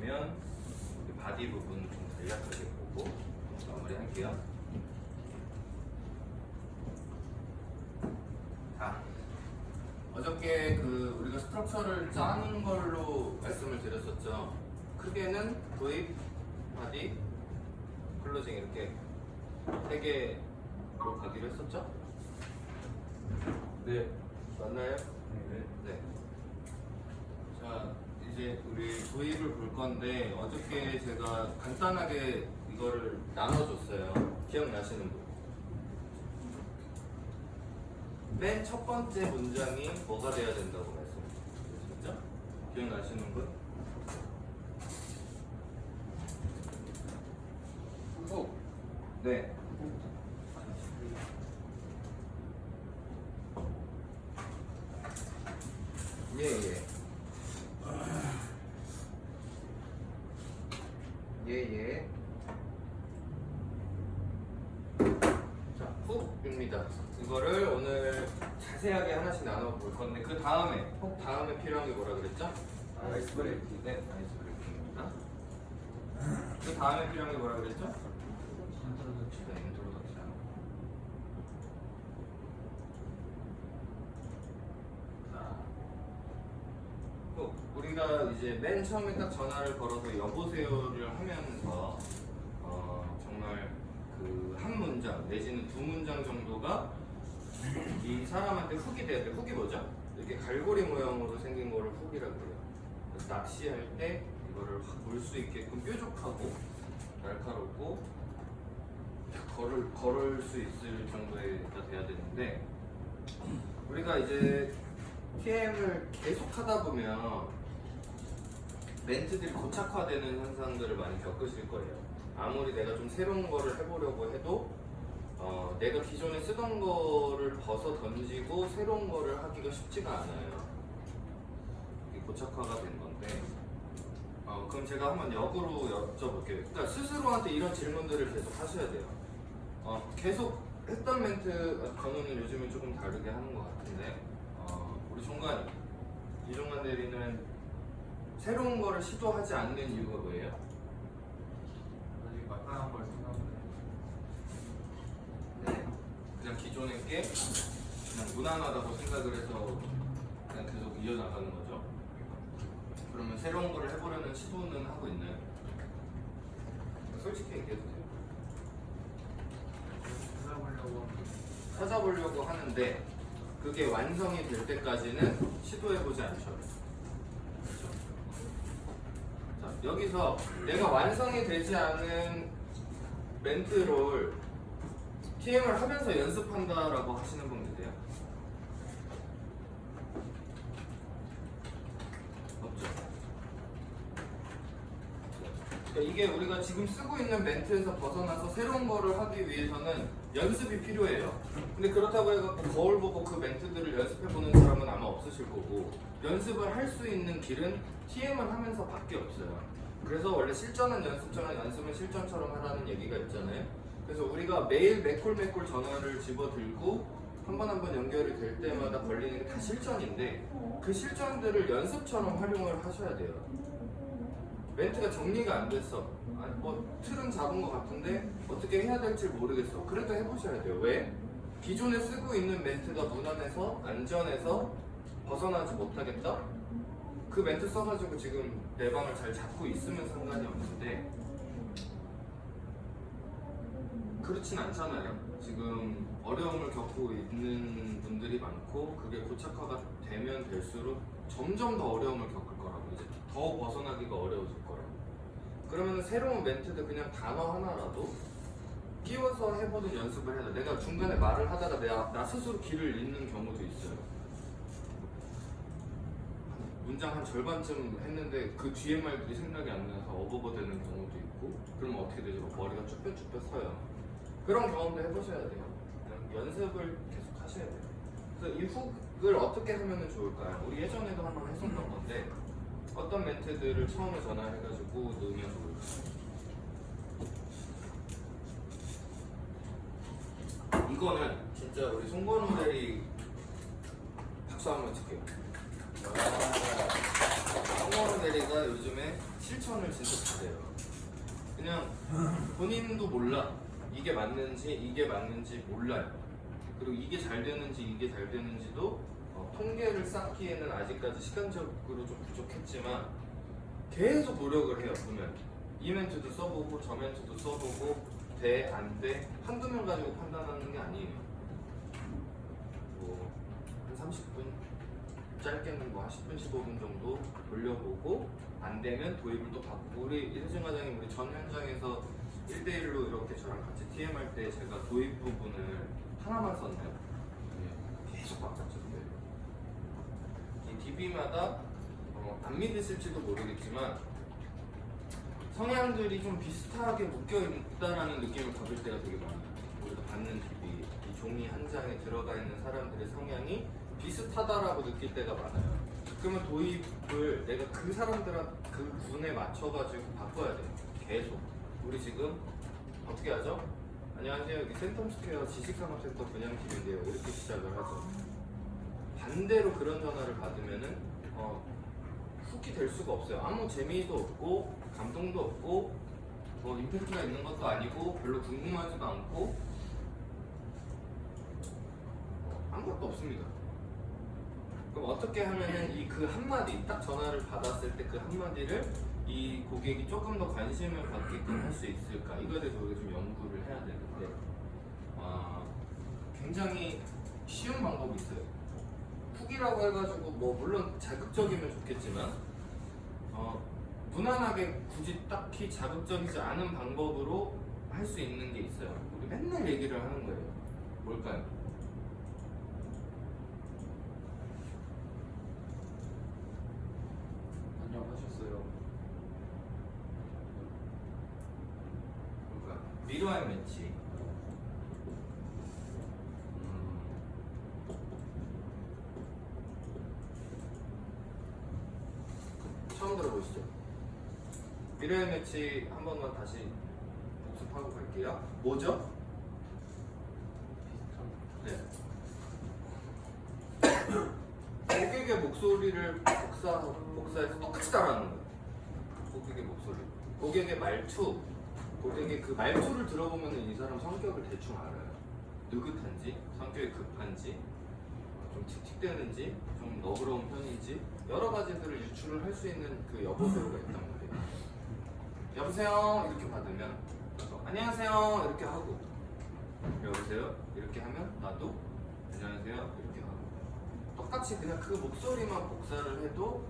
되면 바디 부분 좀 간략하게 보고 마무리할게요. 자, 어저께 우리가 스트럭처를 짜는 걸로 말씀을 드렸었죠. 크게는 도입, 바디, 클로징 이렇게 3개로 가기로 했었죠? 네. 맞나요? 네. 네. 자, 이제 우리 도입을 볼 건데 어저께 제가 간단하게 이거를 나눠줬어요. 기억나시는 분? 맨 첫 번째 문장이 뭐가 돼야 된다고 말씀드렸죠? 기억나시는 분? 후. 네. 예. 자, 훅입니다. 이거를 오늘 자세하게 하나씩 나눠볼 건데 그 다음에 훅 다음에 필요한 게 뭐라 그랬죠? 아이스 브레이킹. 네, 아이스 브레이킹입니다. 그 다음에 필요한 게 뭐라 그랬죠? 네, 인트로덕션. 자, 또 우리가 이제 맨 처음에 딱 전화를 걸어서 여보세요를 하면서 정말 그 한 문장 내지는 2문장 정도가 이 사람한테 훅이 돼야 돼. 훅이 뭐죠? 이렇게 갈고리 모양으로 생긴 거를 훅이라고 해요. 그래서 낚시할 때 이거를 확 물 수 있게끔 뾰족하고 날카롭고 걸을 수 있을 정도가 돼야 되는데 우리가 이제 TM을 계속 하다 보면 멘트들이 고착화되는 현상들을 많이 겪으실 거예요. 아무리 내가 좀 새로운 거를 해보려고 해도 내가 기존에 쓰던 거를 벗어 던지고 새로운 거를 하기가 쉽지가 않아요. 이게 고착화가 된 건데 그럼 제가 한번 역으로 여쭤볼게요. 그러니까 스스로한테 이런 질문들을 계속 하셔야 돼요. 계속 했던 멘트 저는 요즘은 조금 다르게 하는 것 같은데 우리 이종관 대리는 새로운 거를 시도하지 않는 이유가 뭐예요? 아직 마땅한 걸 생각하는. 네. 그냥 기존의 게 그냥 무난하다고 생각을 해서 그냥 계속 이어나가는 거죠. 그러면 새로운 거를 해보려는 시도는 하고 있나요? 솔직히 얘기해도 돼요. 찾아보려고 하는데 그게 완성이 될 때까지는 시도해보지 않죠. 그렇죠? 자, 여기서 내가 완성이 되지 않은 멘트를 TM을 하면서 연습한다라고 하시는 분 계세요? 없죠. 그러니까 이게 우리가 지금 쓰고 있는 멘트에서 벗어나서 새로운 거를 하기 위해서는 연습이 필요해요. 근데 그렇다고 해서 거울 보고 그 멘트들을 연습해보는 사람은 아마 없으실 거고 연습을 할 수 있는 길은 TM을 하면서 밖에 없어요. 그래서 원래 실전은 연습처럼 연습은 실전처럼 하라는 얘기가 있잖아요. 그래서 우리가 매일 매콜 전화를 집어들고 한 번 한 번 연결이 될 때마다 걸리는 게 다 실전인데 그 실전들을 연습처럼 활용을 하셔야 돼요. 멘트가 정리가 안 됐어. 아니, 뭐 틀은 잡은 것 같은데 어떻게 해야 될지 모르겠어. 그래도 해보셔야 돼요. 왜? 기존에 쓰고 있는 멘트가 무난해서 안전해서 벗어나지 못하겠다? 그 멘트 써가지고 지금 내 방을 잘 잡고 있으면 상관이 없는데 그렇진 않잖아요. 지금 어려움을 겪고 있는 분들이 많고 그게 고착화가 되면 될수록 점점 더 어려움을 겪을 거라고 이제 더 벗어나기가 어려워질 거라고. 그러면 새로운 멘트들 그냥 단어 하나라도 끼워서 해보는 연습을 해야 돼. 내가 중간에 말을 하다가 나 스스로 길을 잃는 경우도 있어요. 문장 한 절반쯤 했는데 그 뒤에 말들이 생각이 안 나서 어버버 되는 경우도 있고 그러면 어떻게 되죠? 머리가 쭈뼛쭈뼛 서요. 그런 경험도 해보셔야 돼요. 그냥 연습을 계속 하셔야 돼요. 그래서 이 훅을 어떻게 하면 좋을까요? 우리 예전에도 한번 했었던 건데 어떤 멘트들을 처음에 전화해가지고 넣으면 좋을까요? 이거는 진짜 우리 송건우 대리 박수 한번 칠게요. 송건우 대리가 요즘에 실천을 진짜 잘해요. 그냥 본인도 몰라. 이게 맞는지 몰라요. 그리고 이게 잘 되는지도 통계를 쌓기에는 아직까지 시간적으로 좀 부족했지만 계속 노력을 해요. 보면 이 멘트도 써보고 저 멘트도 써보고 돼, 안 돼, 한두 명 가지고 판단하는 게 아니에요. 뭐 한 30분, 짧게는 뭐 한 10분, 15분 정도 돌려보고 안 되면 도입을 또 바꾸고. 우리 이세준 과장님 우리 전 현장에서 1대1로 이렇게 저랑 같이 TM 할 때 제가 도입 부분을 하나만 썼나요? 계속 바꿨었어요. 이 DB마다 안 믿으실지도 모르겠지만 성향들이 좀 비슷하게 묶여 있다라는 느낌을 받을 때가 되게 많아요. 우리가 받는 DB, 이 종이 한 장에 들어가 있는 사람들의 성향이 비슷하다라고 느낄 때가 많아요. 그러면 도입을 내가 그 그 분에 맞춰가지고 바꿔야 돼요. 계속. 우리 지금 어떻게 하죠? 안녕하세요. 여기 센텀스퀘어 지식산업센터 분양팀인데요. 이렇게 시작을 하죠. 반대로 그런 전화를 받으면은 훅이 될 수가 없어요. 아무 재미도 없고 감동도 없고 뭐 임팩트가 있는 것도 아니고 별로 궁금하지도 않고 아무것도 없습니다. 그럼 어떻게 하면은 이 그 한마디 딱 전화를 받았을 때 그 한마디를 이 고객이 조금 더 관심을 갖게끔 할 수 있을까? 이거에 대해서 우리가 좀 연구를 해야 되는데 굉장히 쉬운 방법이 있어요. 훅이라고 해가지고 뭐 물론 자극적이면 좋겠지만 무난하게 굳이 딱히 자극적이지 않은 방법으로 할 수 있는 게 있어요. 우리 맨날 얘기를 하는 거예요. 뭘까요? 안녕하셨어요. 뭘까요? 미러앤 매치. 처음 들어보시죠? 미러앤 매치 한 번만 다시 복습하고 갈게요. 뭐죠? 네. 고객의 목소리를 복사해서 똑같이 따라하는 거예요. 고객의 목소리, 고객의 말투, 고객의 그 말투를 들어보면 이 사람 성격을 대충 알아요. 느긋한지, 성격이 급한지, 좀 틱틱대는지, 좀 너그러운 편인지 여러 가지들을 유추를 할 수 있는 그 여보세요가 있단 말이에요. 여보세요 이렇게 받으면 안녕하세요 이렇게 하고 여보세요 이렇게 하면 나도 안녕하세요 이렇게 하고 똑같이 그냥 그 목소리만 복사를 해도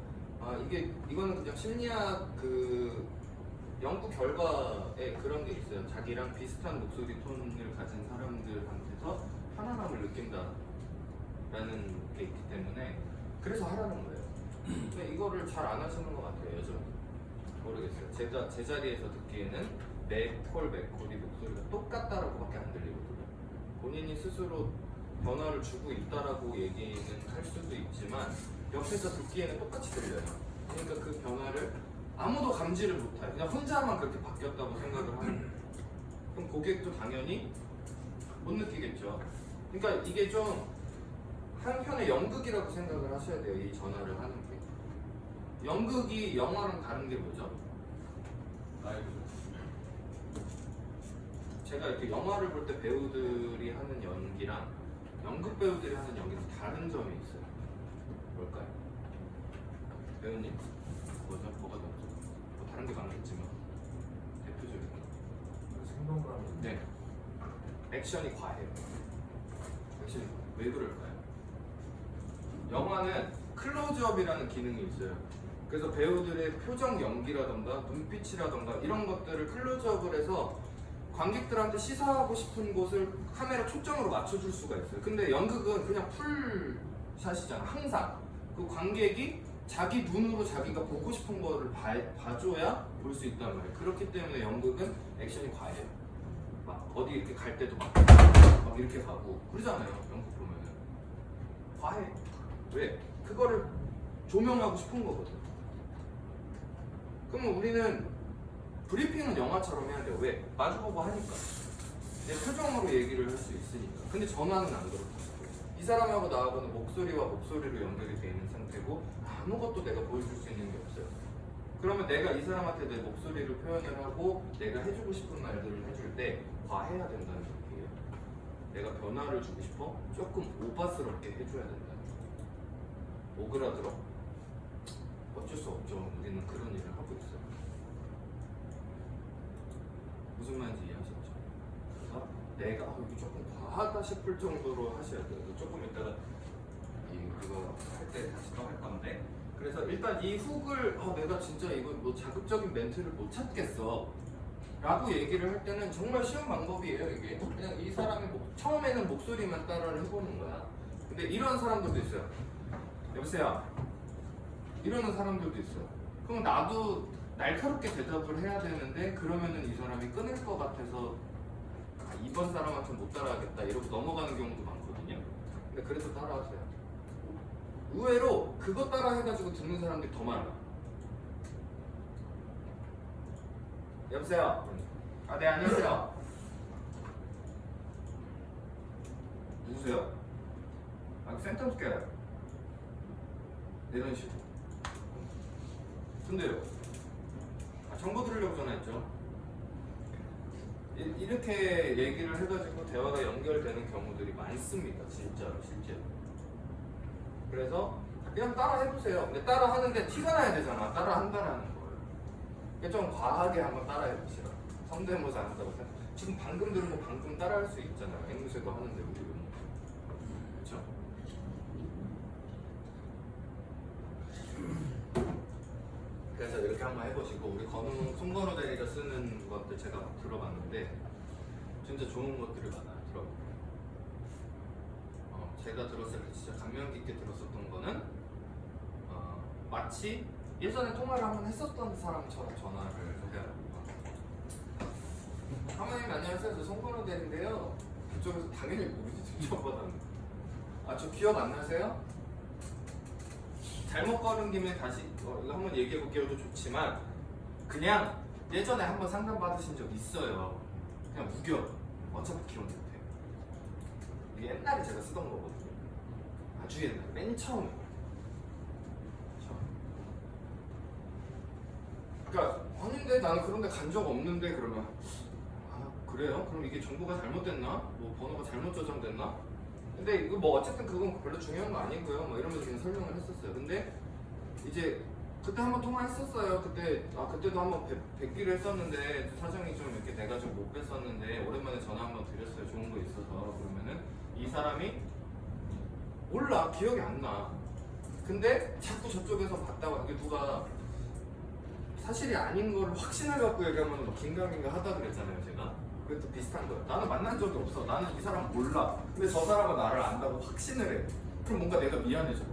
이거는 그냥 심리학 그 연구 결과에 그런 게 있어요. 자기랑 비슷한 목소리 톤을 가진 사람들한테서 편안함을 느낀다라는 게 있기 때문에 그래서 하라는 거예요. 근데 이거를 잘 안 하시는 것 같아요. 여전히 모르겠어요. 제 자리에서 듣기에는 맥콜 맥콜이 목소리가 똑같다라고밖에 안 들리거든요. 본인이 스스로 변화를 주고 있다라고 얘기는 할 수도 있지만 옆에서 듣기에는 똑같이 들려요. 그러니까 그 변화를 아무도 감지를 못해요. 그냥 혼자만 그렇게 바뀌었다고 생각을 하는 거예요. 그럼 고객도 당연히 못 느끼겠죠. 그러니까 이게 좀 한편의 연극이라고 생각을 하셔야 돼요. 이 전화를 하는 게. 연극이 영화랑 다른 게 뭐죠? 라이브. 제가 이렇게 영화를 볼 때 배우들이 하는 연기랑 연극 배우들이 하는 연기랑 다른 점이 있어요. 뭘까요? 배우님? 뭐가 다르죠? 뭐 다른 게 많겠지만 대표적인 거. 생동감이. 네. 액션이 과해요. 액션이 왜 그럴까요? 영화는 클로즈업이라는 기능이 있어요. 그래서 배우들의 표정 연기라던가 눈빛이라던가 이런 것들을 클로즈업을 해서 관객들한테 시사하고 싶은 곳을 카메라 초점으로 맞춰줄 수가 있어요. 근데 연극은 그냥 풀샷이잖아. 항상 그 관객이 자기 눈으로 자기가 보고 싶은 거를 봐줘야 볼 수 있단 말이에요. 그렇기 때문에 연극은 액션이 과해요. 막 어디 이렇게 갈 때도 막 이렇게 가고 그러잖아요. 연극 보면은 과해. 왜? 그거를 조명하고 싶은 거거든. 그러면 우리는 브리핑은 영화처럼 해야 돼요. 왜? 마주보고 하니까. 내 표정으로 얘기를 할 수 있으니까. 근데 전화는 안 그렇다. 이 사람하고 나하고는 목소리와 목소리로 연결이 돼 있는 상태고 아무것도 내가 보여줄 수 있는 게 없어요. 그러면 내가 이 사람한테 내 목소리를 표현을 하고 내가 해주고 싶은 말들을 해줄 때 과해야 된다는 얘기예요. 내가 변화를 주고 싶어? 조금 오바스럽게 해줘야 된다는 거예요. 오그라들어? 어쩔 수 없죠. 우리는 그런 일을 하고 있어요. 무슨 말인지 이해하셨죠? 그래서 내가 이거 조금 과하다 싶을 정도로 하셔야 돼요. 조금 이따가 그거 할 때 다시 또 할 건데, 그래서 일단 이 훅을 내가 진짜 이거 뭐 자극적인 멘트를 못 찾겠어 라고 얘기를 할 때는 정말 쉬운 방법이에요. 이게 그냥 이 사람이 처음에는 목소리만 따라를 해보는 거야. 근데 이런 사람들도 있어요. 여보세요? 이러는 사람들도 있어요. 그럼 나도 날카롭게 대답을 해야 되는데 그러면은 이 사람이 끊을 것 같아서 이번 사람한테 못 따라하겠다 이러고 넘어가는 경우도 많거든요. 근데 그래서 따라하세요. 의외로 그거 따라 해가지고 듣는 사람들이 더 많아. 여보세요? 네, 안녕하세요. 누구세요? 센텀 스퀘어 이런 식으로. 근데요, 정보 들으려고 전화했죠. 이렇게 얘기를 해가지고 대화가 연결되는 경우들이 많습니다. 진짜로, 실제로. 그래서 그냥 따라 해보세요. 근데 따라 하는데 티가 나야 되잖아. 따라 한다라는 거예요. 그러니까 좀 과하게 한번 따라 해보시라. 성대모사 한다고 생각. 지금 방금 들은 거 방금 따라 할 수 있잖아요. 앵무새도 하는데 우리는. 그렇죠? 그래서 이렇게 한번 해보시고, 우리 송건호 대리가 쓰는 것들 제가 막 들어봤는데 진짜 좋은 것들이 많아요. 들어보면. 제가 들었을 때 진짜 감명 깊게 들었었던 거는 마치 예전에 통화를 한번 했었던 사람처럼 전화를 해요. 사모님 안녕하세요. 저 송건호 대리인데요. 그쪽에서 당연히 모르지. 저보다는. 저 기억 안 나세요? 잘못 걸은 김에 다시 이거 한번 얘기해 볼게요도 좋지만 그냥 예전에 한번 상담 받으신 적 있어요. 그냥 우겨. 어차피 기억 못해. 이게 옛날에 제가 쓰던 거거든요. 아주 옛날, 맨 처음에. 그러니까 아닌데 나는 그런 데 간 적 없는데 그러면 그래요? 그럼 이게 정보가 잘못됐나? 뭐 번호가 잘못 저장됐나? 근데 이거 뭐 어쨌든 그건 별로 중요한 거 아니고요. 뭐 이러면서 그냥 설명을 했었어요. 근데 이제 그때 한번 통화했었어요. 그때도 한번 뵙기로 했었는데 사정이 좀 이렇게 돼가지고 못 뵀었는데 오랜만에 전화 한번 드렸어요. 좋은 거 있어서. 그러면은 이 사람이 몰라, 기억이 안 나. 근데 자꾸 저쪽에서 봤다고 이게 누가 사실이 아닌 걸 확신을 갖고 얘기하면 막 긴가민가 하다 그랬잖아요. 제가 그것도 비슷한 거예요. 나는 만난 적이 없어. 나는 이 사람 몰라. 근데 저 사람은 나를 안다고 확신을 해. 그럼 뭔가 내가 미안해져.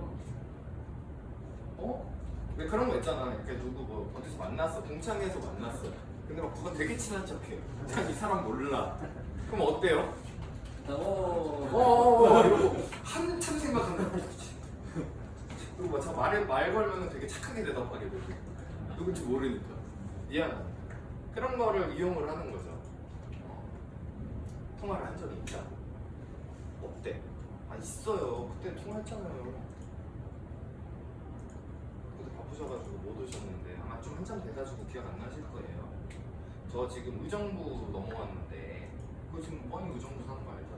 왜 그런 거 있잖아. 이렇게 누구 뭐 어디서 만났어. 동창회에서 만났어. 근데 막 누가 되게 친한 척해. 난 이 사람 몰라. 그럼 어때요? 이러고 한참 생각한다. 그리고 저 말 걸면 되게 착하게 대답하게 되고 누군지 모르니까 미안하다. 그런 거를 이용을 하는 거죠. 통화를 한 적이 있다고. 없대. 있어요. 그때 통화했잖아요. 그때 바쁘셔가지고 못 오셨는데 아마 좀 한참 돼가지고 기억 안 나실 거예요. 저 지금 의정부 넘어왔는데 그거 지금 뻔히 의정부 사는 거 알죠?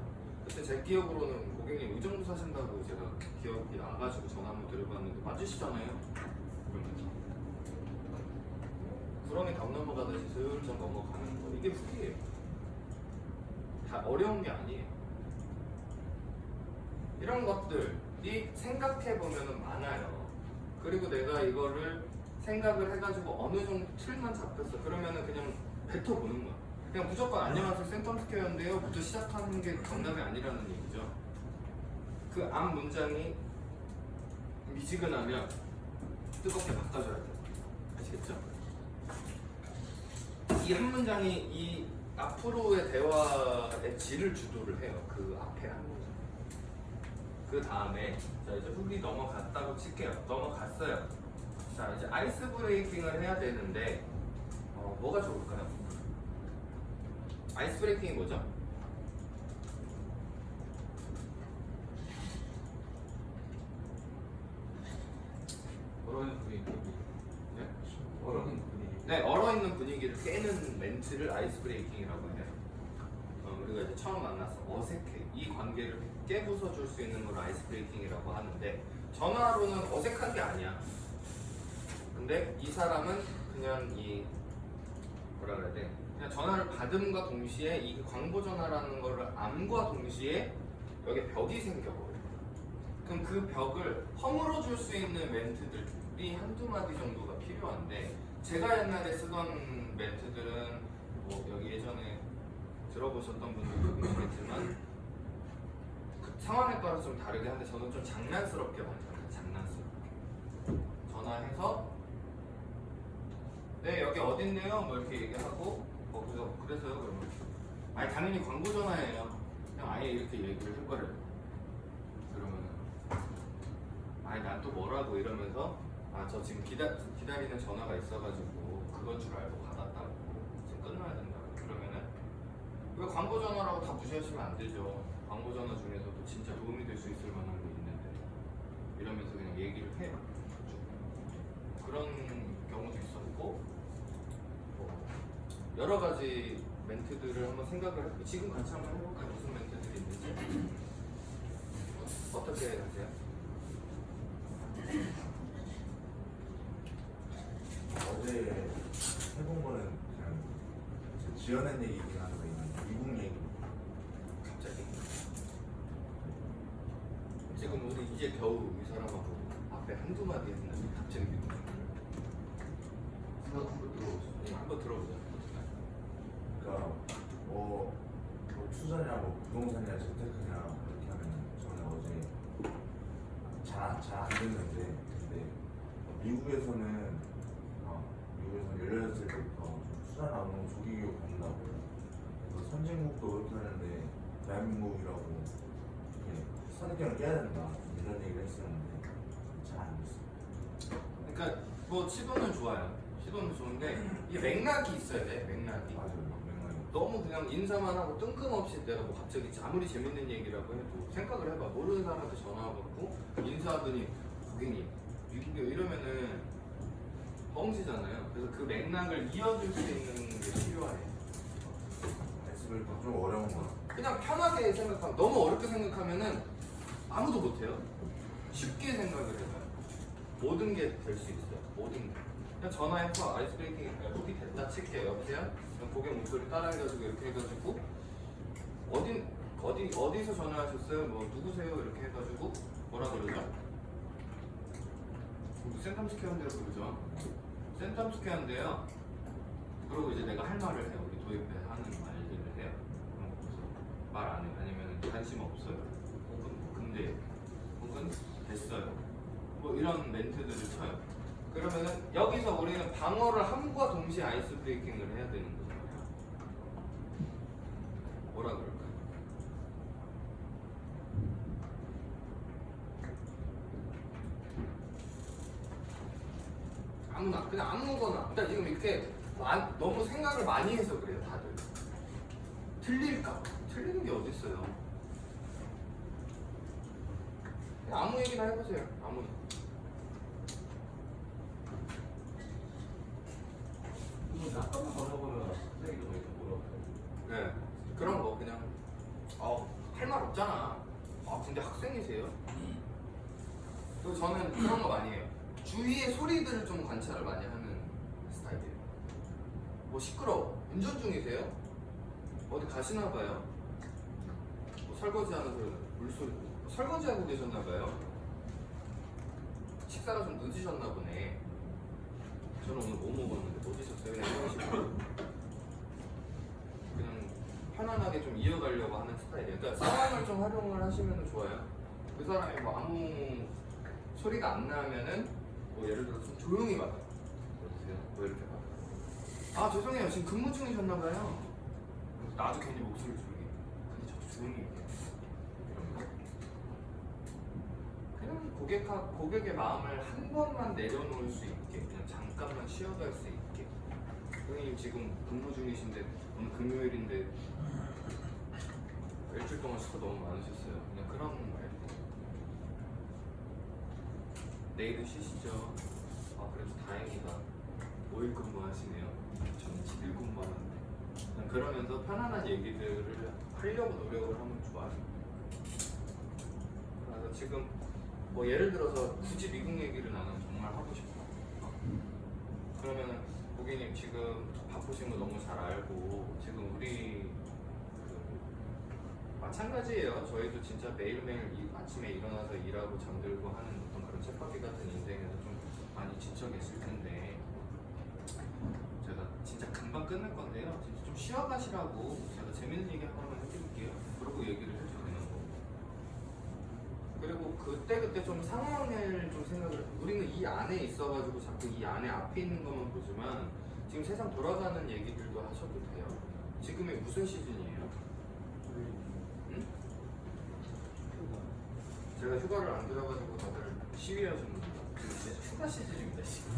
그때 제 기억으로는 고객님 의정부 사신다고 제가 기억이 나가지고 전화 한번 드려봤는데 맞으시잖아요? 그러면서 구렁이 담 넘어가듯이 슬쩍 넘어가는 거, 이게 훅이에요. 다 어려운 게 아니에요. 이런 것들이 생각해보면 많아요. 그리고 내가 이거를 생각을 해가지고 어느 정도 틀만 잡혔어. 그러면은 그냥 뱉어보는 거야. 그냥 무조건 안녕하세요 센텀스퀘어인데요 부터 시작하는 게 정답이 아니라는 얘기죠. 그 앞 문장이 미지근하면 뜨겁게 바꿔줘야 돼요. 아시겠죠? 이 한 문장이 이 앞으로의 대화의 질을 주도를 해요. 그 앞에 한 문장. 그 다음에 자 이제 훅이 넘어갔다고 칠게요. 넘어갔어요. 자 이제 아이스 브레이킹을 해야 되는데 뭐가 좋을까요? 아이스 브레이킹이 뭐죠? 뭐라는 분이 네? 뭐라 분위기를 깨는 멘트를 아이스 브레이킹이라고 해요. 우리가 이제 처음 만나서 어색해. 이 관계를 깨부숴줄 수 있는 걸 아이스 브레이킹이라고 하는데 전화로는 어색한 게 아니야. 근데 이 사람은 그냥 이 뭐라 그래야 돼? 그냥 전화를 받음과 동시에 이 광고 전화라는 거를 암과 동시에 여기 벽이 생겨버려. 그럼 그 벽을 허물어 줄 수 있는 멘트들이 한두 마디 정도가 필요한데 제가 옛날에 쓰던 멘트들은 뭐 여기 예전에 들어보셨던 분들도 계시겠지만 그 상황에 따라 좀 다르게 한데 저는 좀 장난스럽게 만들어요. 장난스럽게 전화해서 네 여기 어딘데요? 뭐 이렇게 얘기하고 그래서요 그러면 아니 당연히 광고 전화예요. 그냥 아예 이렇게 얘기를 해버려요. 그러면은 아니 난 또 뭐라고 이러면서 아 저 지금 기다리는 전화가 있어가지고 그건 줄 알고 받았다고 지금 끊어야 된다고 그러면은 왜 광고 전화라고 다 무시하시면 안 되죠. 광고 전화 중에서도 진짜 도움이 될 수 있을 만한 게 있는데 이러면서 그냥 얘기를 해요. 그런 경우도 있었고 뭐 여러 가지 멘트들을 한번 생각을 해볼게요. 지금 같이 한번 해볼까요? 무슨 멘트들이 있는지 어떻게 하세요? 어제 해본 거는 그냥 지어낸 얘기긴 한데 미국 얘기. 갑자기 지금 우리 이제 겨우 이 사람하고 앞에 한두 마디 했는데 갑자기 미국 생각 한번 들어보세요. 한번 들어보자. 그러니까 뭐 투자냐 뭐 부동산이냐 재테크냐 이렇게 하면 저는 어제 잘 안 됐는데 근데 미국에서는 16살 때부터 투자 나오는 조기 교육 받는다고 그래서 선진국도 그렇게 하는데 대한민국이라고 이렇게 선입견을 깨야 된다 이런 얘기를 했었는데 잘 안 됐어요. 그러니까 뭐 시도는 좋아요. 시도는 좋은데 이게 맥락이 있어야 돼. 맥락이. 맞아요. 맥락이. 너무 그냥 인사만 하고 뜬금없이 내가 뭐 갑자기 아무리 재밌는 얘기라고 해도 생각을 해봐. 모르는 사람한테 전화 받고 인사하더니 고객님 미국에 이러면은 뻥치잖아요. 그래서 그 맥락을 이어줄 수 있는 게 필요해. 말씀을 좀 어려운 거. 그냥 편하게 생각하면 너무 어렵게 생각하면은 아무도 못해요. 쉽게 생각을 해봐요. 모든 게 될 수 있어요. 모든 게. 그냥 전화해서 아이스 브레이킹 룩이 됐다 칠게요. 여보세요? 그럼 고객 목소리 따라해가지고 이렇게 해가지고 어디서 전화하셨어요? 뭐 누구세요? 이렇게 해가지고 뭐라 그러죠? 센텀스퀘어인데요 그러죠? 센텀스퀘어인데요. 그리고 이제 내가 할 말을 해요. 우리 도입에 하는 말들을 해요. 그런 거 없어요. 말 안 해요. 아니면 관심 없어요. 혹은 뭐 근데 혹은 됐어요. 뭐 이런 멘트들을 쳐요. 그러면은 여기서 우리는 방어를 함과 동시에 아이스 브레이킹을 해야 되는 거잖아요. 뭐라 그럴까요? 아무나 그냥 아무거나. 그러니까 지금 이렇게 너무 생각을 많이 해서 그래요 다들. 틀릴까? 틀리는 게 어딨어요? 그냥 아무 얘기나 해보세요. 아무나. 이거 약간만 걸어보면 갑자기 너무 이렇게 뭐라고 네. 그런 거 그냥 할 말 없잖아. 근데 학생이세요? 그리고 저는 그런 거 많이 해요. 주위의 소리들을 좀 관찰을 많이 하는 스타일이에요. 뭐 시끄러워. 운전 중이세요? 어디 가시나 봐요. 뭐 설거지하는 소리, 물소리. 설거지하고 계셨나 봐요. 식사가 좀 늦으셨나 보네. 저는 오늘 뭐 먹었는데 뭐 드셨어요? 그냥 이러시고 그냥 편안하게 좀 이어가려고 하는 스타일이에요. 그러니까 상황을 좀 활용을 하시면 좋아요. 그 사람이 뭐 아무 소리가 안 나면은 뭐 예를 들어서 좀 조용히 받아. 여보세요? 뭐 이렇게 받아. 죄송해요. 지금 근무 중이셨나봐요. 나도 괜히 목소리 조용히. 근데 저도 조용히 얘기해요. 이런 거. 그냥 고객의 마음을 한 번만 내려놓을 수 있게, 그냥 잠깐만 쉬어갈 수 있게. 고객님 지금 근무 중이신데 오늘 금요일인데 일주일 동안 수고 너무 많으셨어요. 그냥 그런 말. 내일은 쉬시죠. 그래도 다행이다. 5일 근무하시네요. 저는 7일 근무하는데 그냥 그러면서 편안한 얘기들을 하려고 노력을 하면 좋아요. 그래서 지금 뭐 예를 들어서 굳이 미국 얘기를 나는 정말 하고 싶어. 그러면은 고객님 지금 바쁘신 거 너무 잘 알고 지금 우리 마찬가지예요. 저희도 진짜 매일매일 아침에 일어나서 일하고 잠들고 하는 어떤 그런 쳇바퀴 같은 인생에서 좀 많이 지쳐 계실 텐데 제가 진짜 금방 끝낼 건데요. 진짜 좀 쉬어가시라고 제가 재밌는 얘기 하나만 해드릴게요. 그러고 얘기를 해도 되는 거고. 그리고 그때 좀 상황을 좀 생각을 우리는 이 안에 있어가지고 자꾸 이 안에 앞에 있는 것만 보지만 지금 세상 돌아가는 얘기들도 하셔도 돼요. 지금이 무슨 시즌이에요? 응? 제가 휴가를 안 들어가지고 다들 시위하시는 거예요. 지금 이제 휴가 시즌입니다 지금.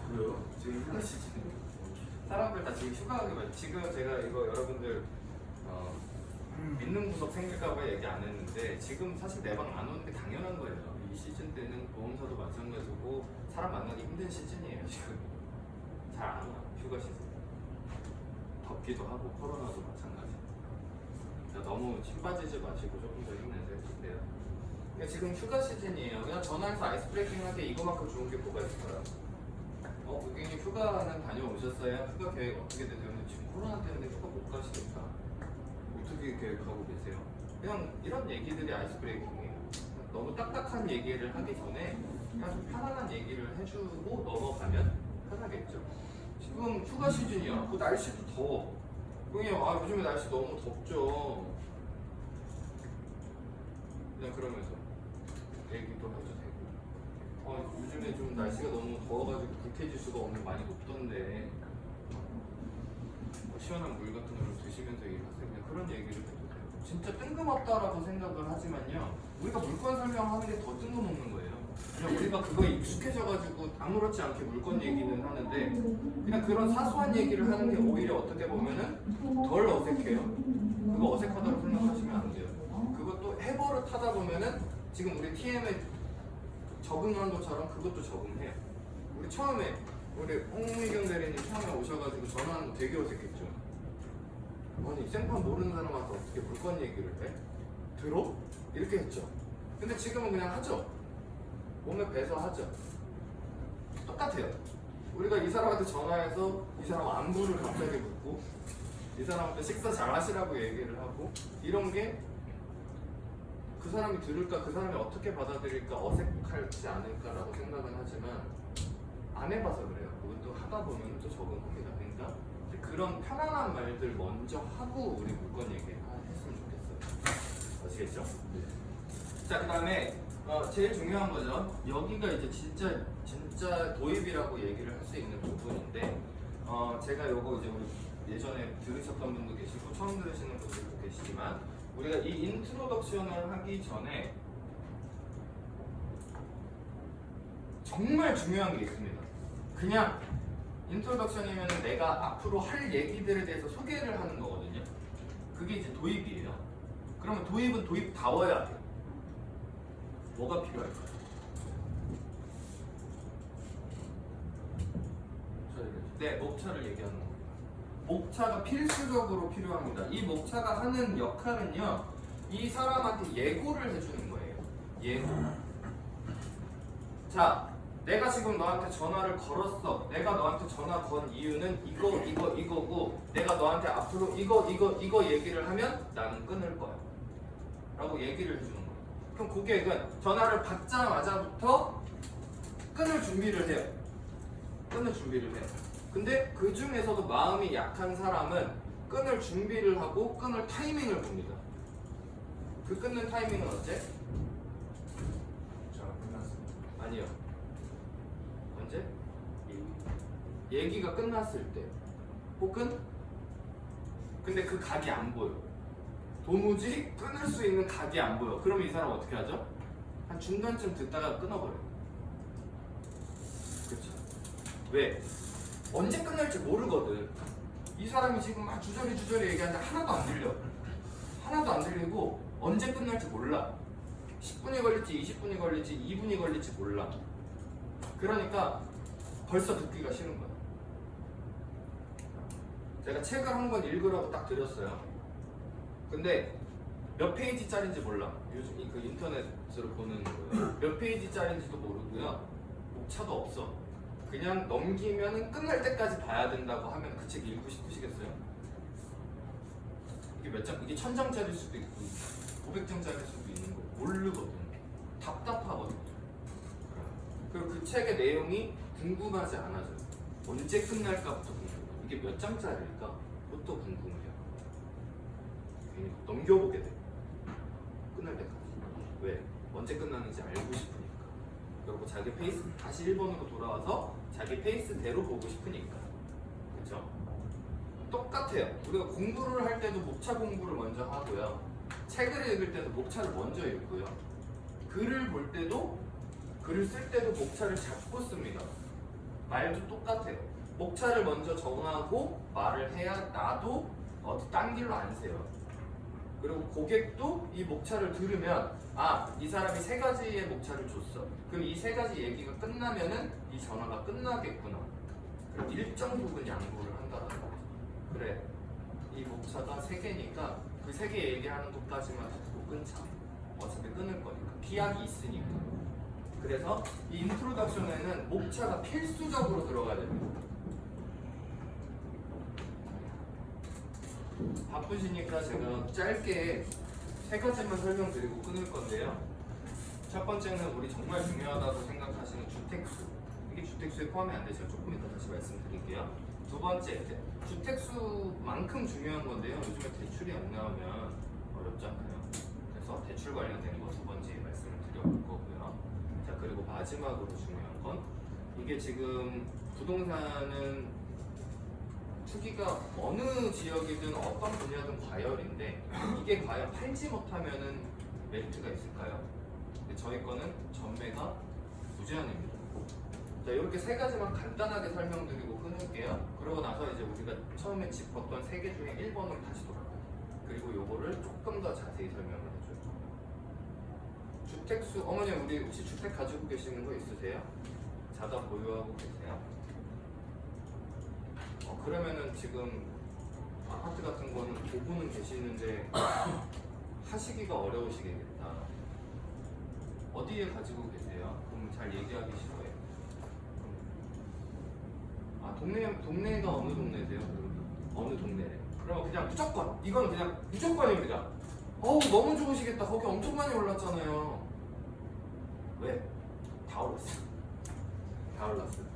그래요? 지금 휴가 시즌이에요. 사람들 다 지금 휴가하게 말. 지금 제가 이거 여러분들 믿는 구석 생길까봐 얘기 안 했는데 지금 사실 내 방 안 오는 게 당연한 거예요. 이 시즌 때는 보험사도 마찬가지고 사람 만나기 힘든 시즌이에요 지금. 잘 안 와. 휴가 시즌. 덥기도 하고 코로나도 마찬가지. 너무 힘 빠지지 마시고 조금 더 힘내세요. 힘내요. 그러니까 지금 휴가 시즌이에요. 그냥 전화해서 아이스 브레이킹 할 때 이거만큼 좋은 게 뭐가 있을까요? 고객님 휴가는 다녀오셨어요? 휴가 계획 어떻게 되세요? 근데 지금 코로나 때문에 휴가 못 가시니까 어떻게 계획하고 계세요? 그냥 이런 얘기들이 아이스 브레이킹이에요. 너무 딱딱한 얘기를 하기 전에 그냥 좀 편안한 얘기를 해주고 넘어가면 편하겠죠. 지금 휴가 시즌이야. 그 날씨도 더워. 고객님, 요즘에 날씨 너무 덥죠. 그냥 그러면서 얘기도 해도 되고. 요즘에 좀 날씨가 너무 더워가지고 불쾌지수가 오늘 많이 높던데 시원한 물 같은 걸 드시면서 일하세요. 그냥 그런 얘기를 해도 돼요. 진짜 뜬금없다라고 생각을 하지만요. 우리가 물건 설명하는 게 더 뜬금없는 거예요. 그냥 우리가 그거에 익숙해져가지고 아무렇지 않게 물건 얘기는 하는데 그냥 그런 사소한 얘기를 하는 게 오히려 어떻게 보면은 덜 어색해요. 그거 어색하다고 생각하시면 안 돼요. 그것도 해버릇 하다 보면은 지금 우리 TM에 적응한 것처럼 그것도 적응해요. 우리 처음에 우리 홍미경 대리님 처음에 오셔가지고 전화하는 거 되게 어색했죠. 아니 생판 모르는 사람한테 어떻게 물건 얘기를 해? 들어? 이렇게 했죠. 근데 지금은 그냥 하죠. 몸에 배서 하죠. 똑같아요. 우리가 이 사람한테 전화해서 이 사람 안부를 갑자기 묻고 이 사람한테 식사 잘 하시라고 얘기를 하고 이런 게 그 사람이 들을까 그 사람이 어떻게 받아들일까 어색할지 않을까라고 생각은 하지만 안 해봐서 그래요. 그것도 하다 보면 또 적응합니다. 그러니까 그런 편안한 말들 먼저 하고 우리 물건 얘기 했으면 좋겠어요. 아시겠죠? 네. 자, 그 다음에 제일 중요한 거죠. 여기가 이제 진짜 도입이라고 얘기를 할 수 있는 부분인데 제가 요거 이제 우리 예전에 들으셨던 분도 계시고 처음 들으시는 분들도 계시지만 우리가 이 인트로덕션을 하기 전에 정말 중요한 게 있습니다. 그냥 인트로덕션이면 내가 앞으로 할 얘기들에 대해서 소개를 하는 거거든요. 그게 이제 도입이에요. 그러면 도입은 도입다워야 돼요. 뭐가 필요할까요? 네, 목차를 얘기하는 겁니다. 목차가 필수적으로 필요합니다. 이 목차가 하는 역할은요, 이 사람한테 예고를 해주는 거예요. 예고. 자, 내가 지금 너한테 전화를 걸었어. 내가 너한테 전화 건 이유는 이거고 내가 너한테 앞으로 이거 얘기를 하면 나는 끊을 거야 라고 얘기를 해주는 거예요. 그럼 고객은 전화를 받자마자부터 끊을 준비를 해요. 근데 그 중에서도 마음이 약한 사람은 끊을 준비를 하고 끊을 타이밍을 봅니다. 그 끊는 타이밍은 언제? 자, 끝났습니다. 아니요. 언제? 얘기가 끝났을 때. 혹은 근데 그 각이 안 보여. 도무지 끊을 수 있는 각이 안 보여. 그럼 이 사람 어떻게 하죠? 한 중간쯤 듣다가 끊어버려요. 그렇죠? 왜? 언제 끝날지 모르거든. 이 사람이 지금 막 주저리 얘기하는데 하나도 안 들리고 언제 끝날지 몰라. 10분이 걸릴지 20분이 걸릴지 2분이 걸릴지 몰라. 그러니까 벌써 듣기가 싫은 거야. 제가 책을 한 권 읽으라고 딱 드렸어요. 근데 몇 페이지짜리인지 몰라. 요즘 그 인터넷으로 보는 거예요. 몇 페이지짜리인지도 모르고요. 목차도 없어. 그냥 넘기면 끝날 때까지 봐야 된다고 하면 그 책 읽고 싶으시겠어요? 이게 몇 장? 이게 1000장짜리일 수도 있고 500장짜리일 수도 있는 거 모르거든. 답답하거든. 그리고 그 책의 내용이 궁금하지 않아져요. 언제 끝날까부터 궁금해요. 이게 몇 장짜리일까? 부터 궁금해요. 괜히 넘겨보게 돼. 끝날 때까지. 왜? 언제 끝나는지 알고 싶으니까. 그리고 자기 페이스 다시 1번으로 돌아와서 자기 페이스대로 보고 싶으니까. 그렇죠? 똑같아요. 우리가 공부를 할 때도 목차 공부를 먼저 하고요. 책을 읽을 때도 목차를 먼저 읽고요. 글을 볼 때도 글을 쓸 때도 목차를 잡고 씁니다. 말도 똑같아요. 목차를 먼저 정하고 말을 해야 나도 어디 딴 길로 안 새요. 그리고 고객도 이 목차를 들으면 아, 이 사람이 3가지의 목차를 줬어. 그럼 이 3가지 얘기가 끝나면은 이 전화가 끝나겠구나. 그럼 일정 부분 양보를 한다는 거죠. 그래, 이 목차가 3개니까 그 3개 얘기하는 것까지만 듣고 끊자. 어차피 끊을 거니까. 기약이 있으니까. 그래서 이 인트로덕션에는 목차가 필수적으로 들어가야 됩니다. 바쁘시니까 제가 짧게 3가지만 설명드리고 끊을 건데요. 첫 번째는 우리 정말 중요하다고 생각하시는 주택수. 이게 주택수에 포함이 안 되죠. 조금 이따 다시 말씀드릴게요. 두 번째, 주택수만큼 중요한 건데요. 요즘에 대출이 안 나오면 어렵잖아요. 그래서 대출 관련된 거 두 번째 말씀을 드려볼 거고요. 자, 그리고 마지막으로 중요한 건 이게 지금 부동산은 투기가 어느 지역이든 어떤 분야든 과열인데 이게 과연 팔지 못하면은 메리트가 있을까요? 근데 저희 거는 전매가 무제한입니다. 자, 이렇게 3가지만 간단하게 설명드리고 끊을게요. 그러고 나서 이제 우리가 처음에 짚었던 3개 중에 1번으로 다시 돌아가요. 그리고 요거를 조금 더 자세히 설명을 해줘요. 주택수, 어머니 우리 혹시 주택 가지고 계시는 거 있으세요? 자가 보유하고 계세요? 그러면은 지금 아파트 같은 거는 보고는 계시는데 하시기가 어려우시겠다. 어디에 가지고 계세요? 그럼 잘 얘기하기 싫어요. 아, 동네가 어느 동네세요? 어느 동네래? 그럼 그냥 무조건, 이건 그냥 무조건입니다. 너무 좋으시겠다. 거기 엄청 많이 올랐잖아요. 왜? 다 올랐어. 다 올랐어.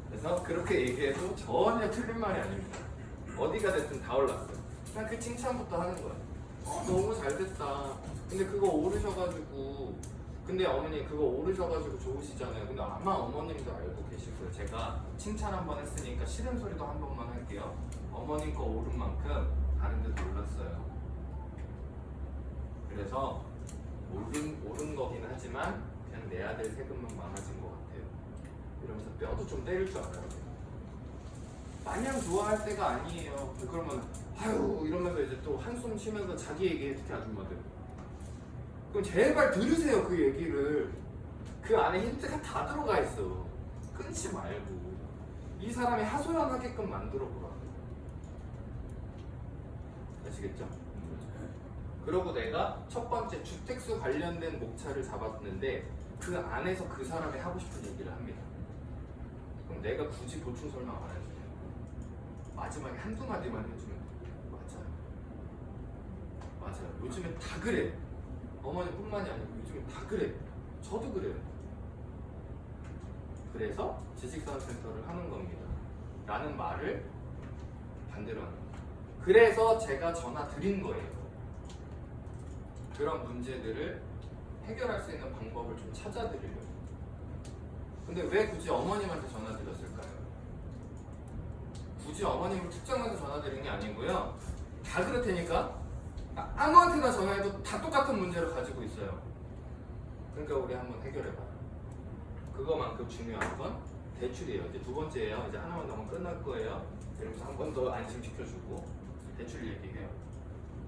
그래서 그렇게 얘기해도 전혀 틀린 말이 아닙니다. 어디가 됐든 다 올랐어. 그냥 그 칭찬부터 하는 거야. 너무 잘 됐다. 근데 그거 오르셔가지고, 근데 어머니 그거 오르셔가지고 좋으시잖아요. 근데 아마 어머님도 알고 계실 거예요. 제가 칭찬 한번 했으니까 싫은 소리도 한 번만 할게요. 어머님 거 오른 만큼 다른 데도 올랐어요. 그래서 오른 거긴 하지만 그냥 내야 될 세금만 많아진 것 같아요. 이러면서 뼈도 좀 때릴 줄 알아요. 마냥 좋아할 때가 아니에요. 그러면 아유 이러면서 이제 또 한숨 쉬면서 자기 얘기해. 특히 아줌마들. 그럼 제발 들으세요. 그 얘기를. 그 안에 힌트가 다 들어가 있어. 끊지 말고 이 사람이 하소연하게끔 만들어 보라. 아시겠죠? 그러고 내가 첫 번째 주택수 관련된 목차를 잡았는데 그 안에서 그 사람이 하고 싶은 얘기를 합니다. 그럼 내가 굳이 보충 설명 안 해주세요. 마지막에 한두 마디만 해주면 맞아요. 맞아요. 요즘에 다 그래. 어머니뿐만이 아니고 요즘에 다 그래. 저도 그래요. 그래서 지식산업센터를 하는 겁니다. 라는 말을 반대로 하는 겁니다. 그래서 제가 전화 드린 거예요. 그런 문제들을 해결할 수 있는 방법을 좀 찾아드리려고. 근데 왜 굳이 어머님한테 전화 드렸을까요? 굳이 어머님을 특정해서 전화 드린 게 아니고요. 다 그럴 테니까 아무한테나 전화해도 다 똑같은 문제를 가지고 있어요. 그러니까 우리 한번 해결해봐요. 그거만큼 중요한 건 대출이에요. 이제 두 번째예요. 이제 하나만 더 하면 끝날 거예요. 이러면서 한 번 더 안심시켜주고 대출 얘기해요.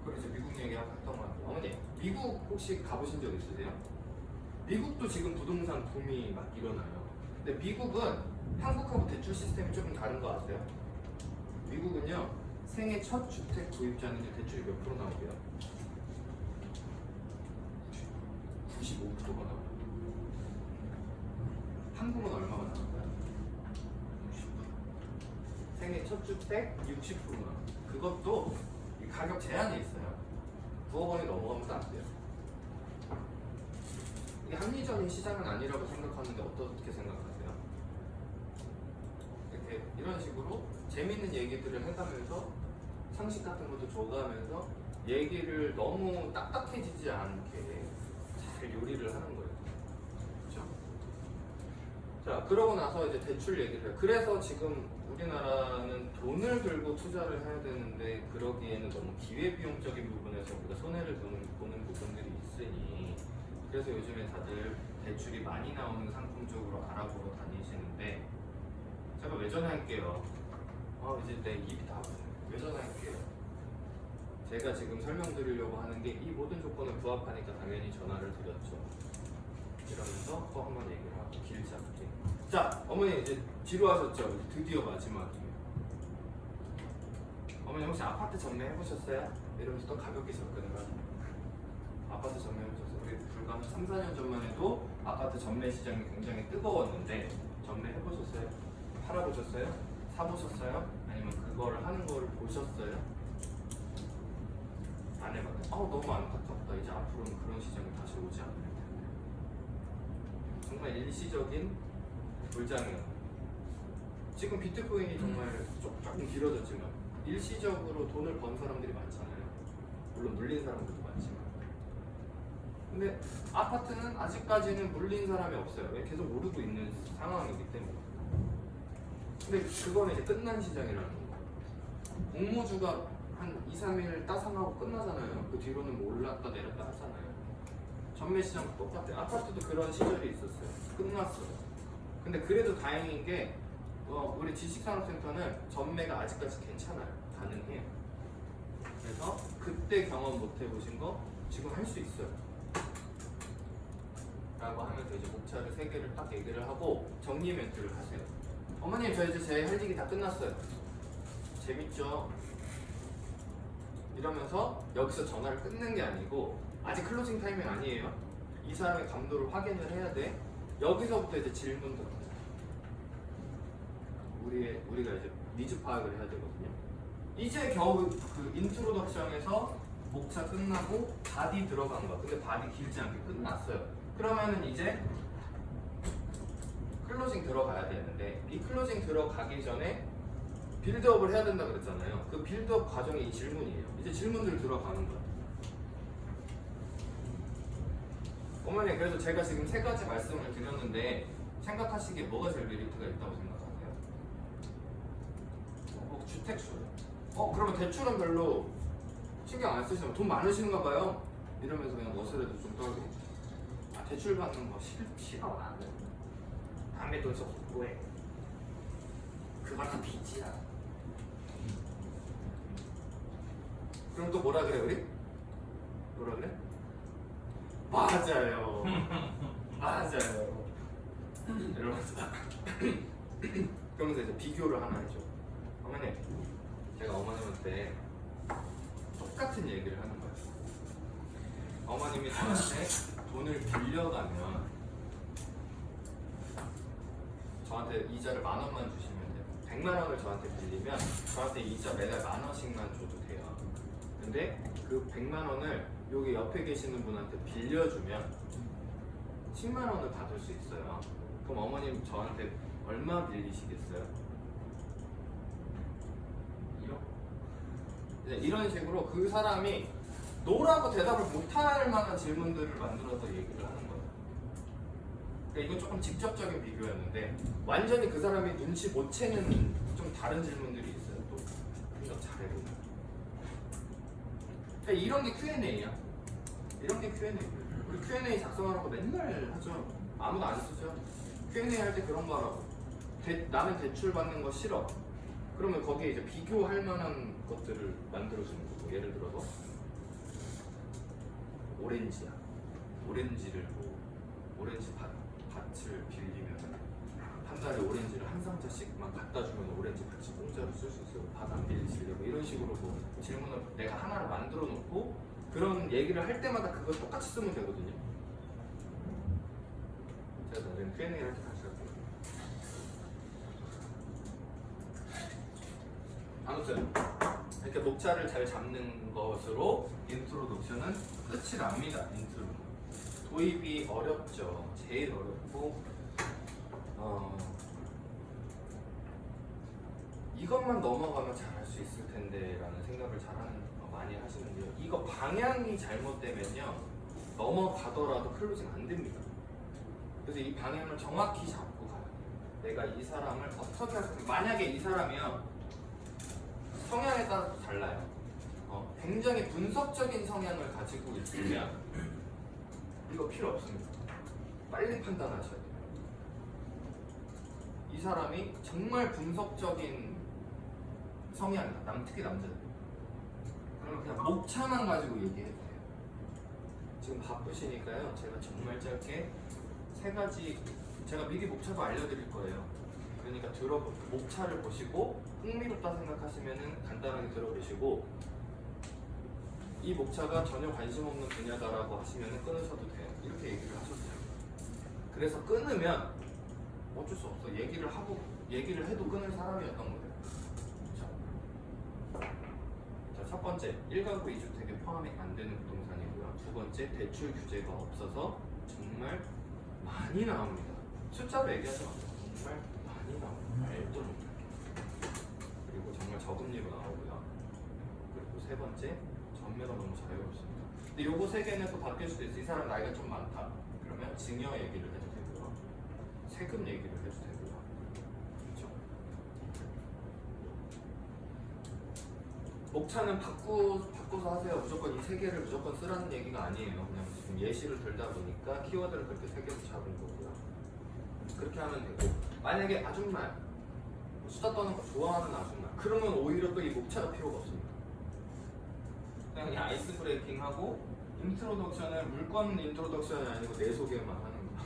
그리고 이제 미국 얘기하고 했던 거 같아요. 어머니, 미국 혹시 가보신 적 있으세요? 미국도 지금 부동산 붐이 막 일어나요. 근데 미국은 한국하고 대출 시스템이 조금 다른 거 아세요? 미국은요 생애 첫 주택 구입자는 대출이 몇 프로 나오게요? 95%가 나와요. 한국은 얼마가 나올까요? 60%. 생애 첫 주택 60% 나와요. 그것도 이 가격 제한이 있어요. 9억 원이 넘어가면 안 돼요. 이게 합리적인 시장은 아니라고 생각하는데 어떻게 생각하세요? 이렇게 이런 식으로 재밌는 얘기들을 해가면서 상식 같은 것도 줘가면서 얘기를 너무 딱딱해지지 않게 잘 요리를 하는 거예요. 그렇죠? 자, 그러고 나서 이제 대출 얘기를 해요. 그래서 지금 우리나라는 돈을 들고 투자를 해야 되는데 그러기에는 너무 기회비용적인 부분에서 우리가 손해를 보는 부분들이 있으니 그래서 요즘에 다들 대출이 많이 나오는 상품 쪽으로 알아보러 다니시는데 제가 왜 전화할게요? 이제 내 입이 다 아프네. 왜 전화할게요? 제가 지금 설명드리려고 하는 게 이 모든 조건에 부합하니까 당연히 전화를 드렸죠. 이러면서 또 한 번 얘기를 하고 길지 않게. 자, 어머니 이제 지루하셨죠? 이제 드디어 마지막이에요. 어머니 혹시 아파트 전매해보셨어요? 이러면서 또 가볍게 접근을 하죠. 아파트 전매해보셨어요? 우리 불과 한 3, 4년 전만 해도 아파트 전매 시장이 굉장히 뜨거웠는데 전매해보셨어요? 팔아보셨어요? 사보셨어요? 아니면 그거를 하는 거를 보셨어요? 안 해봤어요? 너무 안타깝다. 이제 앞으로는 그런 시장이 다시 오지 않을 텐데. 정말 일시적인 불장이에요. 지금 비트코인이 정말 조금 길어졌지만 일시적으로 돈을 번 사람들이 많잖아요. 물론 물린 사람들도 많지만. 근데 아파트는 아직까지는 물린 사람이 없어요. 왜? 계속 오르고 있는 상황이기 때문에. 근데 그거는 이제 끝난 시장이라는 거예요. 공모주가 한 2, 3일 따상하고 끝나잖아요. 그 뒤로는 뭐 올랐다 내렸다 하잖아요. 전매 시장도 똑같아요. 아파트도 그런 시절이 있었어요. 끝났어요. 근데 그래도 다행인 게 우리 지식산업센터는 전매가 아직까지 괜찮아요. 가능해요. 그래서 그때 경험 못 해보신 거 지금 할 수 있어요. 라고 하면서 이제 목차를 3개를 딱 얘기를 하고 정리 멘트를 하세요. 어머님 저 이제 제 할 얘기 다 끝났어요. 재밌죠? 이러면서 여기서 전화를 끊는 게 아니고 아직 클로징 타이밍 아니에요. 이 사람의 감도를 확인을 해야 돼. 여기서부터 이제 질문도 우리가 이제 니즈 파악을 해야 되거든요. 이제 겨우 그 인트로덕션에서 목차 끝나고 바디 들어간 거. 근데 바디 길지 않게 끝났어요. 그러면은 이제 클로징 들어가야 되는데 이 클로징 들어가기 전에 빌드업을 해야 된다 그랬잖아요. 그 빌드업 과정이 이 질문이에요. 이제 질문들 들어가는 거예요. 어머니 그래서 제가 지금 3가지 말씀을 드렸는데 생각하시기에 뭐가 제일 메리트가 있다고 생각하세요? 주택수요. 그러면 대출은 별로 신경 안 쓰시면 돈 많으신가 봐요. 이러면서 그냥 멋으로도 좀 떨고 대출 받는 거 싫어 안 해. 남의 돈 써서 뭐해? 그거 다 빚이야. 그럼 또 뭐라 그래 우리? 뭐라 그래? 맞아요. 맞아요. 이러면서 그러면서 이제 비교를 하나 해줘. 어머니, 제가 어머님한테 똑같은 얘기를 하는 거예요. 어머님이 저한테 돈을 빌려가면 저한테 이자를 10,000원만 주시면 돼요. 100만 원을 저한테 빌리면 저한테 이자 매달 10,000원씩만 줘도 돼요. 근데 그 100만 원을 여기 옆에 계시는 분한테 빌려주면 10만 원을 받을 수 있어요. 그럼 어머님 저한테 얼마 빌리시겠어요? 1억? 이런 식으로 그 사람이 노라고 대답을 못할 만한 질문들을 만들어서 얘기를 하는 거예요. 그러니까 이건 조금 직접적인 비교였는데 완전히 그 사람이 눈치 못 채는 좀 다른 질문들이 있어요. 또 생각 잘해보면. 그러니까 이런 게 Q&A야. 이런 게 Q&A. 우리 Q&A 작성하라고 맨날 하죠. 아무도 안 쓰죠. Q&A 할 때 그런 거 하라고. 나는 대출 받는 거 싫어. 그러면 거기에 이제 비교할 만한 것들을 만들어주는 거고. 예를 들어서 오렌지야. 오렌지를 오렌지 밭을 빌리면 한 달에 500원짜리 오렌지를 한 상자씩만 갖다 주면 오렌지 같이 공짜로 쓸 수 있어요. 밥 안 빌리시려고 이런 식으로 뭐 질문을 내가 하나를 만들어 놓고 그런 얘기를 할 때마다 그걸 똑같이 쓰면 되거든요. 제가 나중에 Q&A 할 때 다시 할게요. 아무튼 이렇게 녹차를 잘 잡는 것으로 인트로덕션은 끝이 납니다. 인트로. 도입이 어렵죠. 제일 어렵고 이것만 넘어가면 잘할 수 있을 텐데 라는 생각을 많이 하시는데요. 이거 방향이 잘못되면요 넘어가더라도 클로징 안 됩니다. 그래서 이 방향을 정확히 잡고 가요. 내가 이 사람을 어떻게 할 수, 만약에 이 사람이요 성향에 따라서 달라요. 굉장히 분석적인 성향을 가지고 있으면 이거 필요 없습니다. 빨리 판단하셔야 돼요. 이 사람이 정말 분석적인 성향이다. 특히 남자들. 그러면 그냥 목차만 가지고 얘기해도 돼요. 지금 바쁘시니까요. 제가 정말 짧게 3가지, 제가 미리 목차도 알려드릴 거예요. 그러니까 목차를 보시고 흥미롭다 생각하시면은 간단하게 들어보시고, 이 목차가 전혀 관심 없는 분야다라고 하시면은 끊으셔도 돼요. 이렇게 얘기를 하셔도 돼요. 그래서 끊으면 어쩔 수 없어. 얘기를 해도 끊을 사람이었던 거예요. 자, 첫 번째, 1가구 2주택에 포함이 안 되는 부동산이고요. 두 번째, 대출 규제가 없어서 정말 많이 나옵니다. 숫자로 얘기하지 마세요. 정말 많이 나옵니다. 말도 못하게. 그리고 정말 저금리로 나오고요. 그리고 세 번째, 전매가 너무 자유롭습니다. 근데 요거 3개는 또 바뀔 수도 있어요. 이 사람 나이가 좀 많다. 그러면 증여 얘기를 해도 되고요. 세금 얘기를 해도 되고요. 그렇죠? 목차는 바꿔서 하세요. 무조건 이 3개를 무조건 쓰라는 얘기가 아니에요. 그냥 지금 예시를 들다 보니까 키워드를 그렇게 3개로 잡은 거고요. 그렇게 하면 되고, 만약에 아줌마 수다 떠는 거 좋아하는 아줌마, 그러면 오히려 또 이 목차가 필요가 없습니다. 그냥 아이스 브레이킹 하고 인트로덕션을 물건 인트로덕션이 아니고 내 소개만 하는 거야.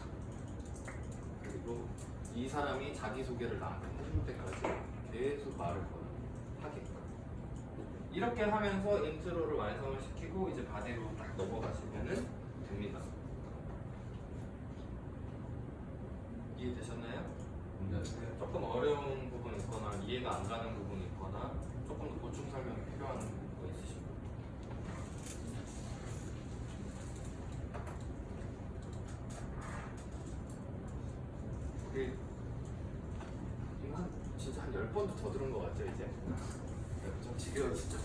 그리고 이 사람이 자기 소개를 나한테 해줄 때까지 계속 말을 하게끔. 이렇게 하면서 인트로를 완성을 시키고 이제 바디로 딱 넘어가시면은 됩니다. 이해되셨나요? 네. 조금 어려운 부분이 있거나 이해가 안 가는 부분이 있거나 조금 더 보충 설명이 필요한 거 있으시고. 우리 이거 진짜 한 10번도 더 들은 것 같죠 이제? 좀 지겨워지죠?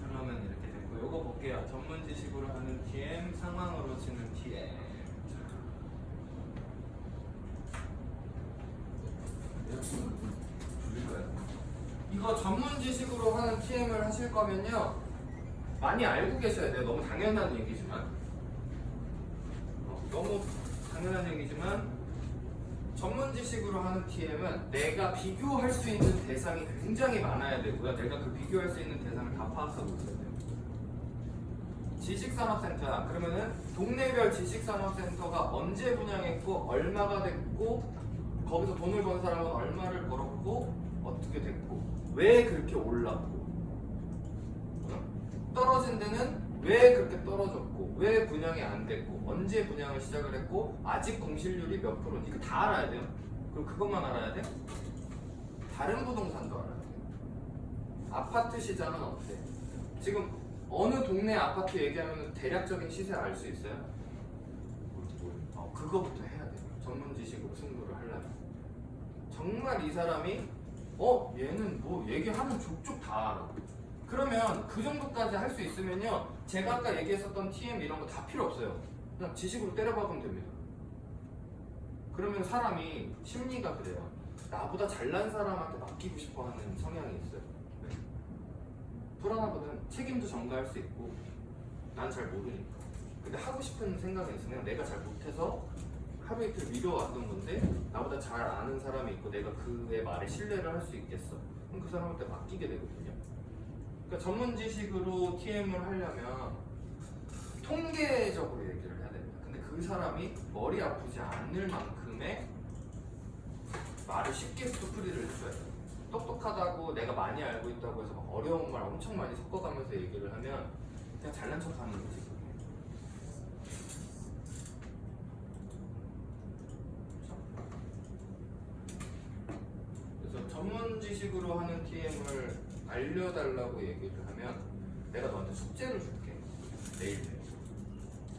그러면 이렇게 됐고, 요거 볼게요. 전문 지식으로 하는 TM, 상황으로 치는 TM. 줄일까요? 이거 전문 지식으로 하는 TM을 하실 거면요 많이 알고 계셔야 돼요. 너무 당연한 얘기지만 너무 당연한 얘기지만 전문 지식으로 하는 TM은 내가 비교할 수 있는 대상이 굉장히 많아야 되고요. 내가 그 비교할 수 있는 대상을 다 파악하고 있어야 돼요. 지식산업센터야. 그러면은 동네별 지식산업센터가 언제 분양했고 얼마가 됐고 거기서 돈을 번 사람은 얼마를 벌었고 어떻게 됐고 왜 그렇게 올랐고 떨어진 데는 왜 그렇게 떨어졌고 왜 분양이 안 됐고 언제 분양을 시작을 했고 아직 공실률이 몇 프로인지 이거 다 알아야 돼요. 그리고 그것만 알아야 돼? 다른 부동산도 알아야 돼. 아파트 시장은 어때? 지금 어느 동네 아파트 얘기하면 대략적인 시세 알 수 있어요? 그거부터 해야 돼요. 전문 지식으로 승부를 하려면. 정말 이 사람이 얘는 뭐 얘기하면 족족 다 알아. 그러면 그 정도까지 할 수 있으면요 제가 아까 얘기했었던 TM 이런 거 다 필요 없어요. 그냥 지식으로 때려박으면 됩니다. 그러면 사람이 심리가 그래요. 나보다 잘난 사람한테 맡기고 싶어 하는 성향이 있어요. 불안하거든. 책임도 전가할 수 있고 난 잘 모르니까. 근데 하고 싶은 생각이 있으면 내가 잘 못해서 하루 이틀 미뤄왔던 건데 나보다 잘 아는 사람이 있고 내가 그의 말에 신뢰를 할 수 있겠어. 그럼 그 사람한테 맡기게 되거든요. 그러니까 전문 지식으로 TM을 하려면 통계적으로 얘기를 해야 됩니다. 근데 그 사람이 머리 아프지 않을 만큼의 말을 쉽게 스토리를 해줘야 돼. 똑똑하다고 내가 많이 알고 있다고 해서 막 어려운 말 엄청 많이 섞어가면서 얘기를 하면 그냥 잘난 척하는 거지. 그래서 전문 지식으로 하는 TM을 알려달라고 얘기를 하면 내가 너한테 숙제를 줄게. 내일